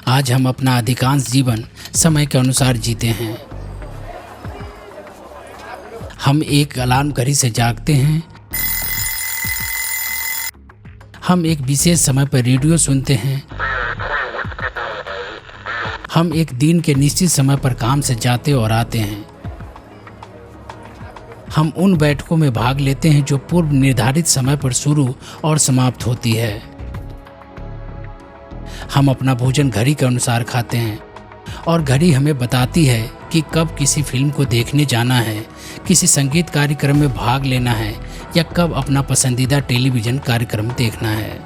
आज हम अपना अधिकांश जीवन समय के अनुसार जीते हैं। हम एक अलार्म घड़ी से जागते हैं, हम एक विशेष समय पर रेडियो सुनते हैं, हम एक दिन के निश्चित समय पर काम से जाते और आते हैं, हम उन बैठकों में भाग लेते हैं जो पूर्व निर्धारित समय पर शुरू और समाप्त होती है। हम अपना भोजन घड़ी के अनुसार खाते हैं और घड़ी हमें बताती है कि कब किसी फिल्म को देखने जाना है, किसी संगीत कार्यक्रम में भाग लेना है या कब अपना पसंदीदा टेलीविजन कार्यक्रम देखना है।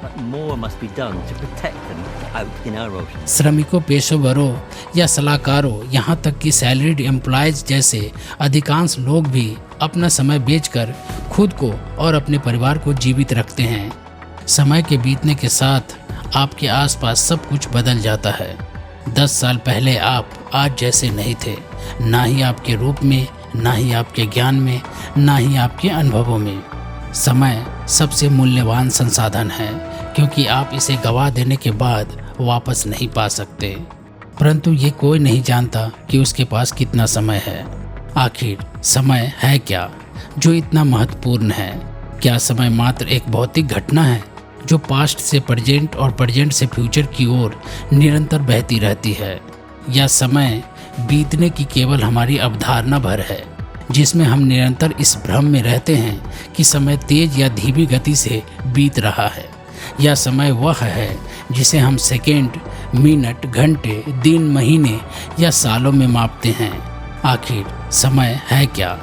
श्रमिकों, पेशेवरों या सलाहकारों, यहाँ तक कि सैलरीड एम्प्लॉयज जैसे अधिकांश लोग भी अपना समय बेचकर खुद को और अपने परिवार को जीवित रखते हैं। समय के बीतने के साथ आपके आसपास सब कुछ बदल जाता है। 10 साल पहले आप आज जैसे नहीं थे, ना ही आपके रूप में, ना ही आपके ज्ञान में, ना ही आपके अनुभवों में। समय सबसे मूल्यवान संसाधन है क्योंकि आप इसे गवा देने के बाद वापस नहीं पा सकते। परंतु ये कोई नहीं जानता कि उसके पास कितना समय है। आखिर समय है क्या जो इतना महत्वपूर्ण है? क्या समय मात्र एक भौतिक घटना है जो पास्ट से प्रेजेंट और प्रेजेंट से फ्यूचर की ओर निरंतर बहती रहती है, या समय बीतने की केवल हमारी अवधारणा भर है जिसमें हम निरंतर इस भ्रम में रहते हैं कि समय तेज या धीमी गति से बीत रहा है, या समय वह है जिसे हम सेकेंड, मिनट, घंटे, दिन, महीने या सालों में मापते हैं? आखिर समय है क्या?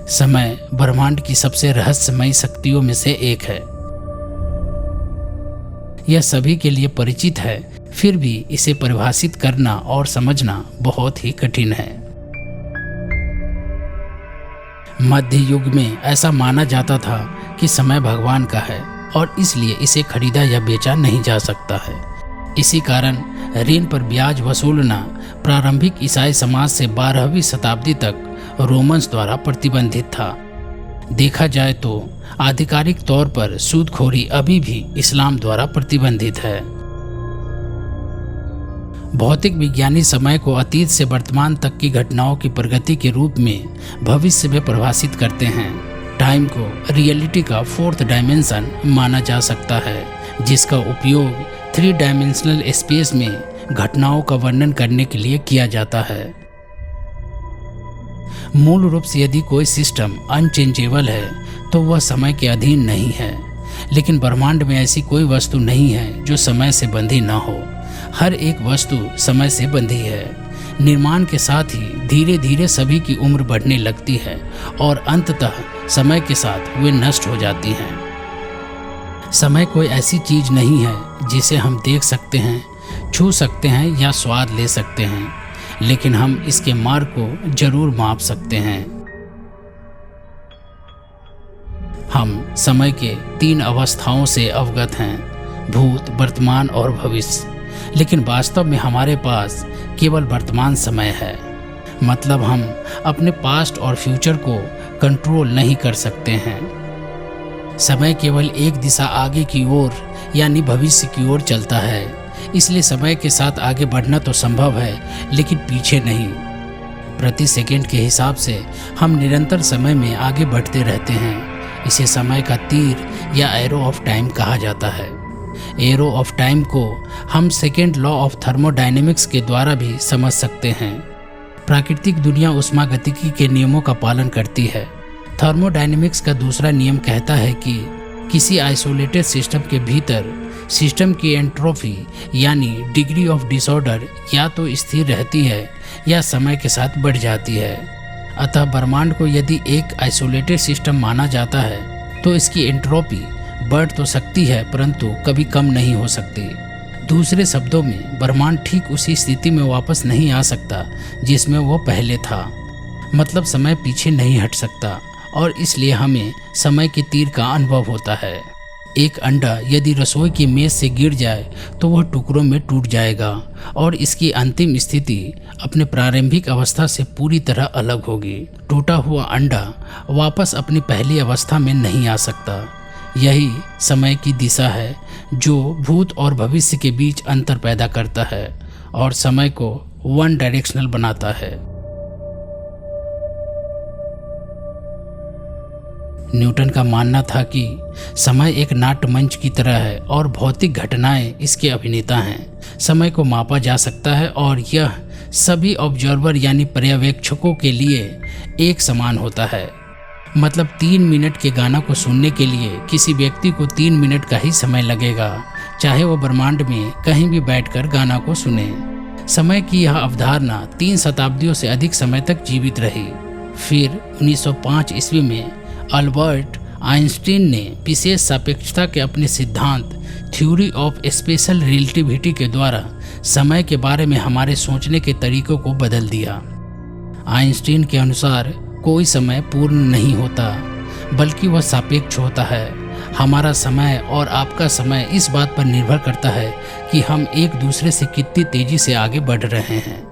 समय ब्रह्मांड की सबसे रहस्यमयी शक्तियों में से एक है। यह सभी के लिए परिचित है, फिर भी इसे परिभाषित करना और समझना बहुत ही कठिन है। मध्य युग में ऐसा माना जाता था कि समय भगवान का है और इसलिए इसे खरीदा या बेचा नहीं जा सकता है। इसी कारण ऋण पर ब्याज वसूलना प्रारंभिक ईसाई समाज से 12वीं शताब्दी तक रोमन्स द्वारा प्रतिबंधित था। देखा जाए तो आधिकारिक तौर पर सूदखोरी अभी भी इस्लाम द्वारा प्रतिबंधित है। भौतिक विज्ञानी समय को अतीत से वर्तमान तक की घटनाओं की प्रगति के रूप में भविष्य में परिभाषित करते हैं। टाइम को रियलिटी का 4th डायमेंशन माना जा सकता है, जिसका उपयोग 3 डायमेंशनल स्पेस में घटनाओं का वर्णन करने के लिए किया जाता है। मूल रूप से यदि कोई सिस्टम अनचेंजेबल है तो वह समय के अधीन नहीं है, लेकिन ब्रह्मांड में ऐसी कोई वस्तु नहीं है जो समय से बंधी न हो। हर एक वस्तु समय से बंधी है। निर्माण के साथ ही धीरे धीरे सभी की उम्र बढ़ने लगती है और अंततः समय के साथ वे नष्ट हो जाती हैं। समय कोई ऐसी चीज नहीं है जिसे हम देख सकते हैं, छू सकते हैं या स्वाद ले सकते हैं, लेकिन हम इसके मार्ग को जरूर माप सकते हैं। हम समय के 3 अवस्थाओं से अवगत हैं, भूत, वर्तमान और भविष्य। लेकिन वास्तव में हमारे पास केवल वर्तमान समय है। मतलब हम अपने पास्ट और फ्यूचर को कंट्रोल नहीं कर सकते हैं। समय केवल एक दिशा आगे की ओर यानी भविष्य की ओर चलता है। इसलिए समय के साथ आगे बढ़ना तो संभव है, लेकिन पीछे नहीं। प्रति सेकंड के हिसाब से हम निरंतर समय में आगे बढ़ते रहते हैं। इसे समय का तीर या एरो ऑफ टाइम कहा जाता है। एरो ऑफ टाइम को हम सेकेंड लॉ ऑफ थर्मोडायनेमिक्स के द्वारा भी समझ सकते हैं। प्राकृतिक दुनिया उष्मागतिकी के नियमों का पालन करती है। थर्मोडायनेमिक्स का दूसरा नियम कहता है कि किसी आइसोलेटेड सिस्टम के भीतर सिस्टम की एंट्रोपी यानी डिग्री ऑफ डिसऑर्डर या तो स्थिर रहती है या समय के साथ बढ़ जाती है। अतः ब्रह्मांड को यदि एक आइसोलेटेड सिस्टम माना जाता है तो इसकी एंट्रोपी बढ़ तो सकती है परंतु कभी कम नहीं हो सकती। दूसरे शब्दों में ब्रह्मांड ठीक उसी स्थिति में वापस नहीं आ सकता जिसमें वो पहले था। मतलब समय पीछे नहीं हट सकता और इसलिए हमें समय के तीर का अनुभव होता है। एक अंडा यदि रसोई की मेज से गिर जाए तो वह टुकड़ों में टूट जाएगा और इसकी अंतिम स्थिति अपने प्रारंभिक अवस्था से पूरी तरह अलग होगी। टूटा हुआ अंडा वापस अपनी पहली अवस्था में नहीं आ सकता। यही समय की दिशा है जो भूत और भविष्य के बीच अंतर पैदा करता है और समय को वन डायरेक्शनल बनाता है। न्यूटन का मानना था कि समय एक नाट्य मंच की तरह है और भौतिक घटनाएं इसके अभिनेता हैं। समय को मापा जा सकता है और यह सभी ऑब्जर्वर यानी पर्यवेक्षकों के लिए एक समान होता है। मतलब 3 मिनट के गाना को सुनने के लिए किसी व्यक्ति को 3 मिनट का ही समय लगेगा, चाहे वो ब्रह्मांड में कहीं भी बैठकर गाना को सुने। समय की यह अवधारणा 3 शताब्दियों से अधिक समय तक जीवित रही। फिर 1905 ईस्वी में अल्बर्ट आइंस्टीन ने विशेष सापेक्षता के अपने सिद्धांत थ्योरी ऑफ स्पेशल रिलेटिविटी के द्वारा समय के बारे में हमारे सोचने के तरीकों को बदल दिया। आइंस्टीन के अनुसार कोई समय पूर्ण नहीं होता, बल्कि वह सापेक्ष होता है। हमारा समय और आपका समय इस बात पर निर्भर करता है कि हम एक दूसरे से कितनी तेजी से आगे बढ़ रहे हैं।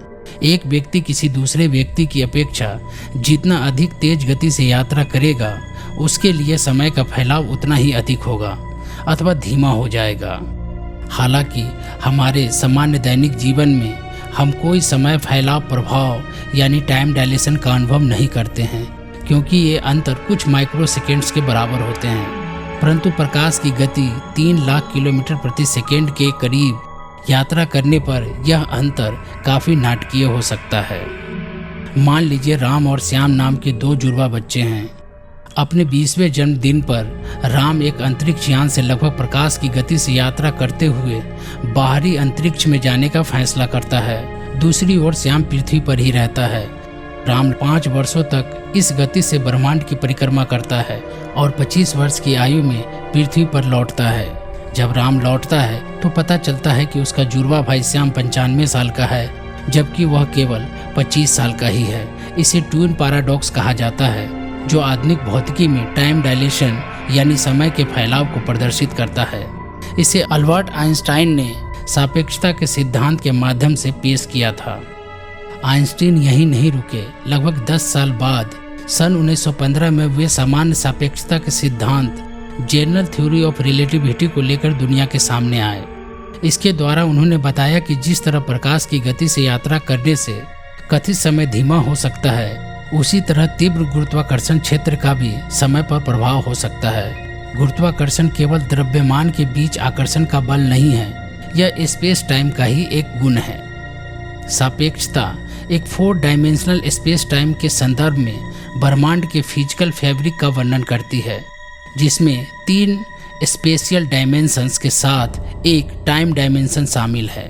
एक व्यक्ति किसी दूसरे व्यक्ति की अपेक्षा जितना अधिक तेज गति से यात्रा करेगा, उसके लिए समय का फैलाव उतना ही अधिक होगा अथवा धीमा हो जाएगा। हालांकि हमारे सामान्य दैनिक जीवन में हम कोई समय फैलाव प्रभाव यानी टाइम डायलेशन का अनुभव नहीं करते हैं, क्योंकि ये अंतर कुछ माइक्रो सेकेंड्स के बराबर होते हैं। परंतु प्रकाश की गति 3 लाख किलोमीटर प्रति सेकेंड के करीब यात्रा करने पर यह अंतर काफ़ी नाटकीय हो सकता है। मान लीजिए राम और श्याम नाम के 2 जुड़वा बच्चे हैं। अपने 20वें जन्मदिन पर राम एक अंतरिक्ष यान से लगभग प्रकाश की गति से यात्रा करते हुए बाहरी अंतरिक्ष में जाने का फैसला करता है। दूसरी ओर श्याम पृथ्वी पर ही रहता है। राम 5 वर्षों तक इस गति से ब्रह्मांड की परिक्रमा करता है और 25 वर्ष की आयु में पृथ्वी पर लौटता है। जब राम लौटता है तो पता चलता है कि उसका जुड़वा भाई श्याम 95 साल का है, जबकि वह केवल 25 साल का ही है। इसे ट्विन पैराडॉक्स कहा जाता है, जो आधुनिक भौतिकी में टाइम डायलेशन यानी समय के फैलाव को प्रदर्शित करता है। इसे अल्बर्ट आइंस्टाइन ने सापेक्षता के सिद्धांत के माध्यम से पेश किया था। आइंस्टीन यहीं नहीं रुके। लगभग 10 साल बाद सन 1915 में वे सामान्य सापेक्षता के सिद्धांत जनरल थ्योरी ऑफ रिलेटिविटी को लेकर दुनिया के सामने आए। इसके द्वारा उन्होंने बताया कि जिस तरह प्रकाश की गति से यात्रा करने से कथित समय धीमा हो सकता है, उसी तरह तीव्र गुरुत्वाकर्षण क्षेत्र का भी समय पर प्रभाव हो सकता है। गुरुत्वाकर्षण केवल द्रव्यमान के बीच आकर्षण का बल नहीं है, यह स्पेस टाइम का ही एक गुण है। सापेक्षता एक 4 डायमेंशनल स्पेस टाइम के संदर्भ में ब्रह्मांड के फिजिकल फैब्रिक का वर्णन करती है, जिसमें 3 स्पेशियल डायमेंशंस के साथ एक टाइम डायमेंशन शामिल है।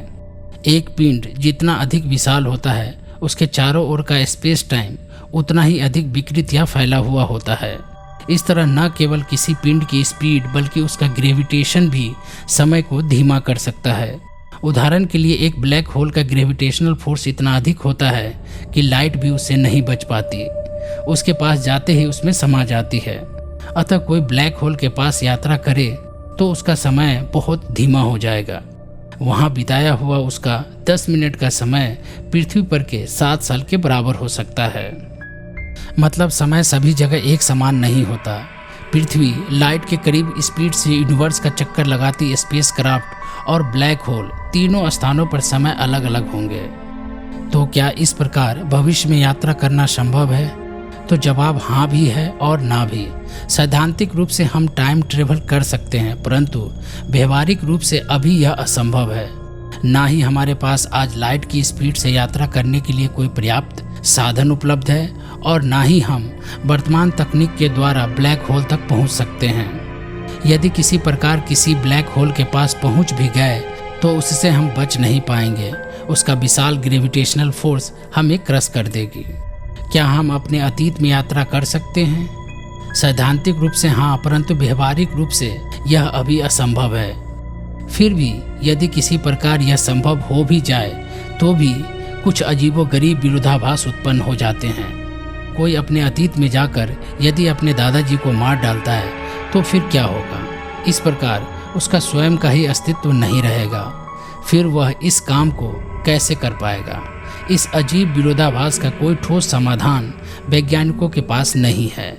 एक पिंड जितना अधिक विशाल होता है, उसके चारों ओर का स्पेस टाइम उतना ही अधिक विकृत या फैला हुआ होता है। इस तरह न केवल किसी पिंड की स्पीड बल्कि उसका ग्रेविटेशन भी समय को धीमा कर सकता है। उदाहरण के लिए एक ब्लैक होल का ग्रेविटेशनल फोर्स इतना अधिक होता है कि लाइट भी उससे नहीं बच पाती, उसके पास जाते ही उसमें समा जाती है। अतः कोई ब्लैक होल के पास यात्रा करे तो उसका समय बहुत धीमा हो जाएगा। वहाँ बिताया हुआ उसका 10 मिनट का समय पृथ्वी पर के 7 साल के बराबर हो सकता है। मतलब समय सभी जगह एक समान नहीं होता। पृथ्वी, लाइट के करीब स्पीड से यूनिवर्स का चक्कर लगाती स्पेसक्राफ्ट और ब्लैक होल, तीनों स्थानों पर समय अलग अलग होंगे। तो क्या इस प्रकार भविष्य में यात्रा करना संभव है? तो जवाब हाँ भी है और ना भी। सैद्धांतिक रूप से हम टाइम ट्रेवल कर सकते हैं, परंतु व्यवहारिक रूप से अभी यह असंभव है। ना ही हमारे पास आज लाइट की स्पीड से यात्रा करने के लिए कोई पर्याप्त साधन उपलब्ध है और ना ही हम वर्तमान तकनीक के द्वारा ब्लैक होल तक पहुंच सकते हैं। यदि किसी प्रकार किसी ब्लैक होल के पास पहुंच भी गए तो उससे हम बच नहीं पाएंगे। उसका विशाल ग्रेविटेशनल फोर्स हमें क्रश कर देगी। क्या हम अपने अतीत में यात्रा कर सकते हैं? सैद्धांतिक रूप से हाँ, परंतु व्यवहारिक रूप से यह अभी असंभव है। फिर भी यदि किसी प्रकार यह संभव हो भी जाए तो भी कुछ अजीबोगरीब विरोधाभास उत्पन्न हो जाते हैं। कोई अपने अतीत में जाकर यदि अपने दादाजी को मार डालता है तो फिर क्या होगा? इस प्रकार उसका स्वयं का ही अस्तित्व नहीं रहेगा। फिर वह इस काम को कैसे कर पाएगा? इस अजीब विरोधाभास का कोई ठोस समाधान वैज्ञानिकों के पास नहीं है।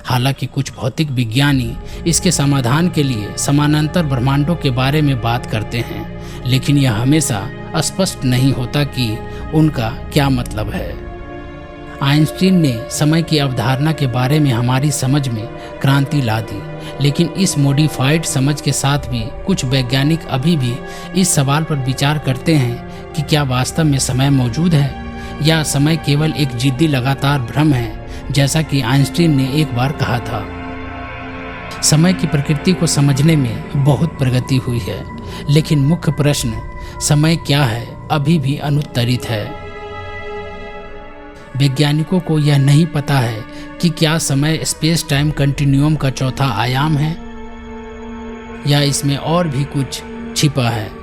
हालांकि कुछ भौतिक विज्ञानी इसके समाधान के लिए समानांतर ब्रह्मांडों के बारे में बात करते हैं, लेकिन यह हमेशा स्पष्ट नहीं होता कि उनका क्या मतलब है। आइंस्टीन ने समय की अवधारणा के बारे में हमारी समझ में क्रांति ला दी, लेकिन इस मॉडिफाइड समझ के साथ भी कुछ वैज्ञानिक अभी भी इस सवाल पर विचार करते हैं कि क्या वास्तव में समय मौजूद है या समय केवल एक जिद्दी लगातार भ्रम है, जैसा कि आइंस्टीन ने एक बार कहा था। समय की प्रकृति को समझने में बहुत प्रगति हुई है, लेकिन मुख्य प्रश्न समय क्या है अभी भी अनुत्तरित है। वैज्ञानिकों को यह नहीं पता है कि क्या समय स्पेस टाइम कंटिन्यूम का चौथा आयाम है या इसमें और भी कुछ छिपा है।